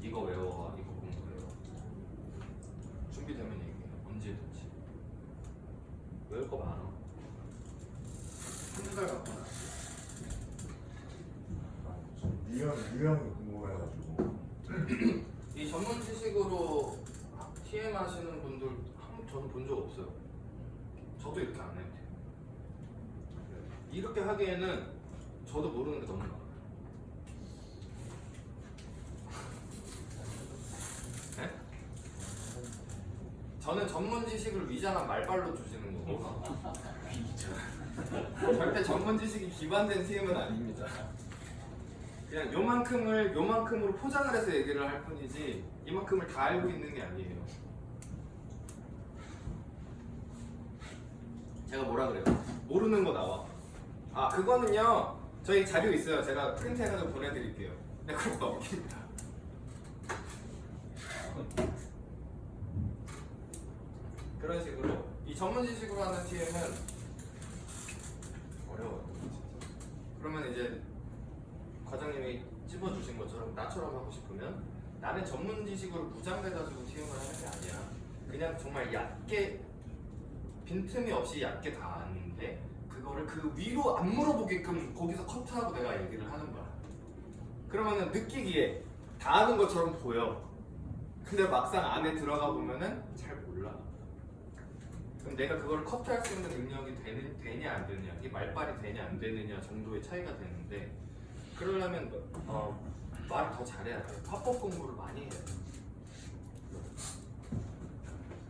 이거 외워와, 이거 공부해요. 준비되면 얘기해. 언제든지. 외울 거 많아. 한두 달 갖고 나. 유형이 궁금해가지고. 이 전문 지식으로 TM 하시는 분들 저는 본 적 없어요. 저도 이렇게 안 해요. 이렇게 하기에는 저도 모르는 게 너무 많아요. 네? 저는 전문 지식을 위장한 말발로 주시는 거고 절대 전문 지식이 기반된 TM은 아닙니다. 그냥 요만큼으로 포장을 해서 얘기를 할 뿐이지 이만큼을 다 알고 있는 게 아니에요. 제가 뭐라 그래요? 모르는 거 나와. 아 그거는요 저희 자료 있어요. 제가 프린트 해가지고 보내드릴게요. 네 그거 넘깁니다. 그런 식으로 이 전문 지식으로 하는 TM은 어려워요. 그러면 이제 과장님이 찝어주신 것처럼 나처럼 하고 싶으면 나는 전문 지식으로 무장돼가지고 TM을 하는 게 아니야. 그냥 정말 얕게 빈틈이 없이 얕게 다 아는데 그거를 그 위로 안 물어보게끔 거기서 커트하고 내가 얘기를 하는 거야. 그러면은 느끼기에 다 아는 것처럼 보여. 근데 막상 안에 들어가 보면은 잘 몰라. 그럼 내가 그걸 커트할 수 있는 능력이 되냐 안 되냐, 이 말빨이 되냐 안 되느냐 정도의 차이가 되는데 그러려면 말을 더 잘해야 돼. 화법 공부를 많이 해야 돼.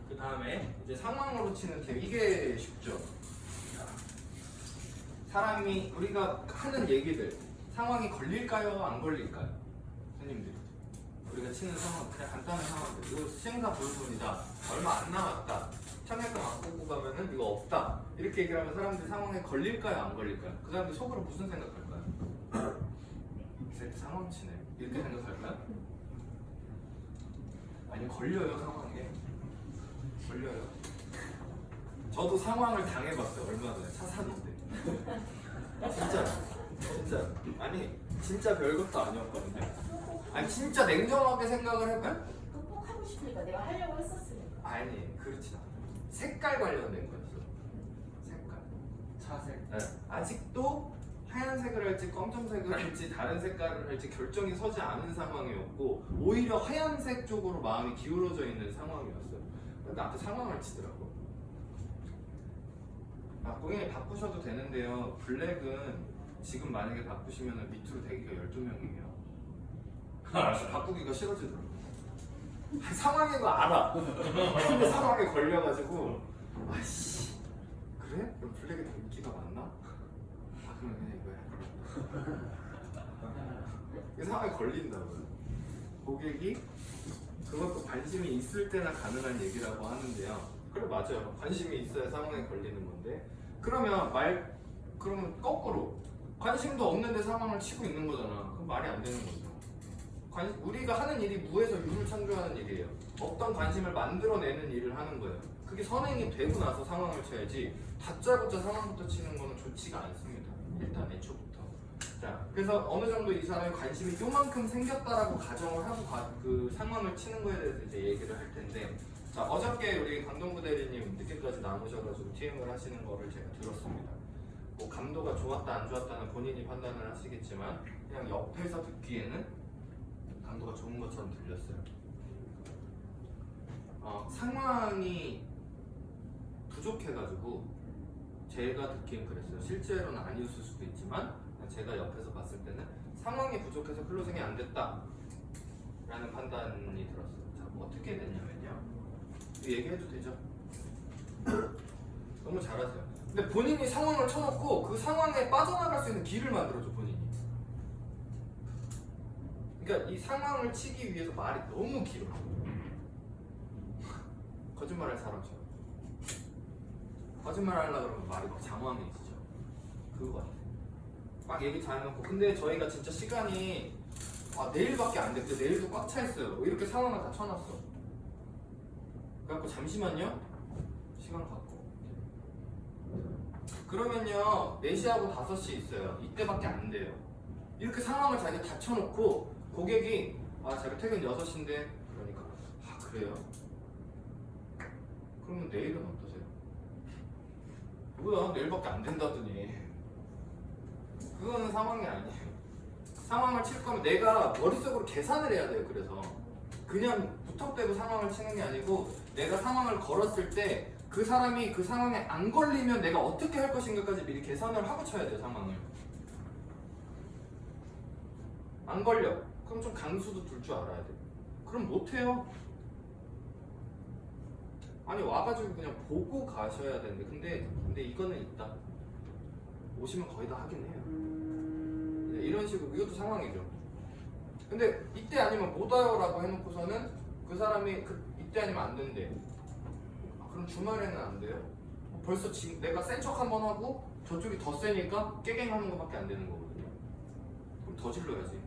그 다음에 이제 상황으로 치는 TM, 이게 쉽죠. 사람이 우리가 하는 얘기들 상황이 걸릴까요 안 걸릴까요? 선생님들 우리가 치는 상황 그냥 간단한 상황들 이거 시행사 불분이다 얼마 안 남았다 청약금 안 뽑고 가면은 이거 없다 이렇게 얘기를 하면 사람들이 상황에 걸릴까요 안 걸릴까요? 그 사람들 속으로 무슨 생각할까요? 이 새끼 상황 치네 이렇게 생각할까요? 아니 걸려요 상황에 걸려요. 저도 상황을 당해봤어요. 얼마 전에 차 샀는데 진짜 아니 진짜 별것도 아니었거든요. 아니 진짜 냉정하게 생각을 해봐요. 꼭 하고 싶으니까 내가 하려고 했었으니까. 아니 그렇지 않아. 색깔 관련된 거였어. 색깔. 차색. 네. 아직도 하얀색을 할지 검정색을 할지 다른 색깔을 할지 결정이 서지 않은 상황이었고 오히려 하얀색 쪽으로 마음이 기울어져 있는 상황이었어요. 나한테 상황을 치더라고. 아, 고객님 바꾸셔도 되는데요. 블랙은 지금 만약에 바꾸시면 밑으로 대기가 12명이에요. 바꾸기가 싫어지더라고. 상황인 거 알아. 근데 상황에 걸려가지고 아씨 그래? 그럼 블랙이 더 인기가 많나? 아 그럼 그냥 이거야. 이 상황에 걸린다고요. 고객이 그것도 관심이 있을 때나 가능한 얘기라고 하는데요. 그래 맞아요. 관심이 있어야 상황에 걸리는 건데 그러면 그러면 거꾸로 관심도 없는데 상황을 치고 있는 거잖아. 그럼 말이 안 되는 거죠. 우리가 하는 일이 무에서 유를 창조하는 일이에요. 없던 관심을 만들어내는 일을 하는 거예요. 그게 선행이 되고 나서 상황을 쳐야지 다짜고짜 상황부터 치는 거는 좋지가 않습니다. 일단 애초부터. 자, 그래서 어느 정도 이 사람의 관심이 요만큼 생겼다라고 가정을 하고 그 상황을 치는 거에 대해서 이제 얘기를 할 텐데 자, 어저께 우리 강동구 대리님 늦게까지 남으셔가지고 TM을 하시는 거를 제가 들었습니다. 뭐 감도가 좋았다 안 좋았다는 본인이 판단을 하시겠지만 그냥 옆에서 듣기에는 감도가 좋은 것처럼 들렸어요. 상황이 부족해가지고 제가 듣기엔 그랬어요. 실제로는 아니었을 수도 있지만 제가 옆에서 봤을 때는 상황이 부족해서 클로징이 안 됐다 라는 판단이 들었어요. 자, 뭐 어떻게 됐냐면요, 얘기해도 되죠? 너무 잘하세요. 근데 본인이 상황을 쳐놓고 그 상황에 빠져나갈 수 있는 길을 만들어줘 본인이. 그러니까 이 상황을 치기 위해서 말이 너무 길어. 거짓말할 사람처럼. 거짓말 하려고 그러면 말이 막 장황해지죠. 그거 같아. 막 얘기 다 해놓고 근데 저희가 진짜 시간이 내일밖에 안 됐대. 내일도 꽉 차 있어요. 이렇게 상황을 다 쳐놨어. 그래갖고 잠시만요. 시간 갖고. 그러면요 4시하고 5시 있어요. 이때밖에 안 돼요. 이렇게 상황을 자기가 다 쳐놓고 고객이 자기 퇴근 6시인데 그러니까 그래요? 그러면 내일은 어떠세요? 뭐야 내일밖에 안 된다더니 그거는 상황이 아니에요. 상황을 칠 거면 내가 머릿속으로 계산을 해야 돼요. 그래서 그냥 무턱대고 상황을 치는 게 아니고 내가 상황을 걸었을 때 그 사람이 그 상황에 안 걸리면 내가 어떻게 할 것인가까지 미리 계산을 하고 쳐야 돼요. 상황을 안 걸려 그럼 좀 강수도 둘 줄 알아야 돼. 그럼 못해요. 아니 와가지고 그냥 보고 가셔야 되는데 근데 이거는 있다. 오시면 거의 다 하긴 해요. 이런 식으로 이것도 상황이죠. 근데 이때 아니면 못 와요라고 해놓고서는 그 사람이 이때 아니면 안 된대. 그럼 주말에는 안 돼요? 벌써 지금 내가 센 척 한 번 하고 저쪽이 더 세니까 깨갱하는 것밖에 안 되는 거거든요. 그럼 더 질러야지.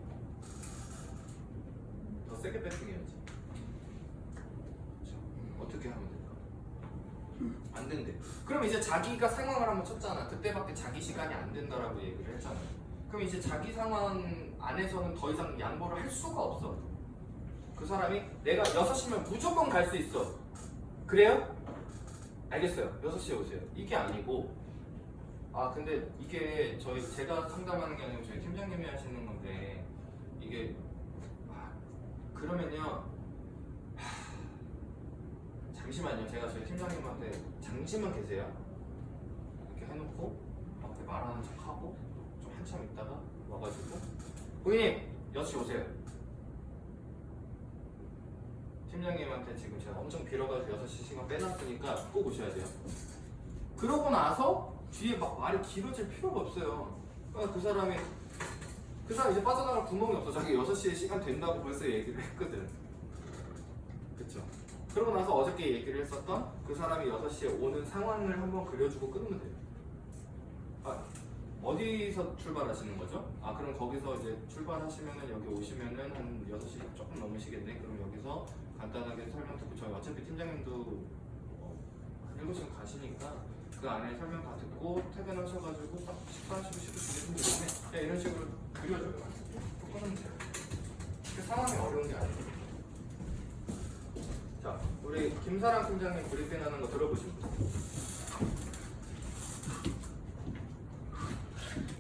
더 세게 배팅해야지. 어떻게 하면 될까? 안 된대. 그럼 이제 자기가 상황을 한번 쳤잖아. 그때밖에 자기 시간이 안 된다라고 얘기를 했잖아요. 그럼 이제 자기 상황 안에서는 더 이상 양보를 할 수가 없어. 그 사람이 내가 6시면 무조건 갈 수 있어. 그래요? 알겠어요. 6시에 오세요. 이게 아니고 근데 이게 제가 상담하는 게 아니고 저희 팀장님이 하시는 건데 이게 그러면요 잠시만요. 제가 저희 팀장님한테 잠시만 계세요. 이렇게 해놓고 앞에 말하는 척하고 좀 한참 있다가 와가지고 고객님 6시 오세요. 팀장님한테 지금 제가 엄청 빌어가지고 6시 시간 빼놨으니까 꼭 오셔야 돼요. 그러고 나서 뒤에 막 말이 길어질 필요가 없어요. 그러니까 그 사람 이제 빠져나갈 구멍이 없어. 자기 6시에 시간 된다고 벌써 얘기를 했거든. 그쵸? 그러고 나서 어저께 얘기를 했었던 그 사람이 6시에 오는 상황을 한번 그려주고 끊으면 돼요. 어디서 출발하시는 거죠? 그럼 거기서 이제 출발하시면은 여기 오시면은 한 6시 조금 넘으시겠네. 그럼 여기서 간단하게 설명 듣고 저희 어차피 팀장님도 한 7시간 가시니까 그 안에 설명 다 듣고 퇴근하셔가지고 딱 식사하시고 싶으시면 되겠네. 이런 식으로 그려줘요. 끊으면 돼요. 그 상황이 어려운 게 아니에요. 자, 우리 김사랑 팀장님 브리핑하는 거 들어보시면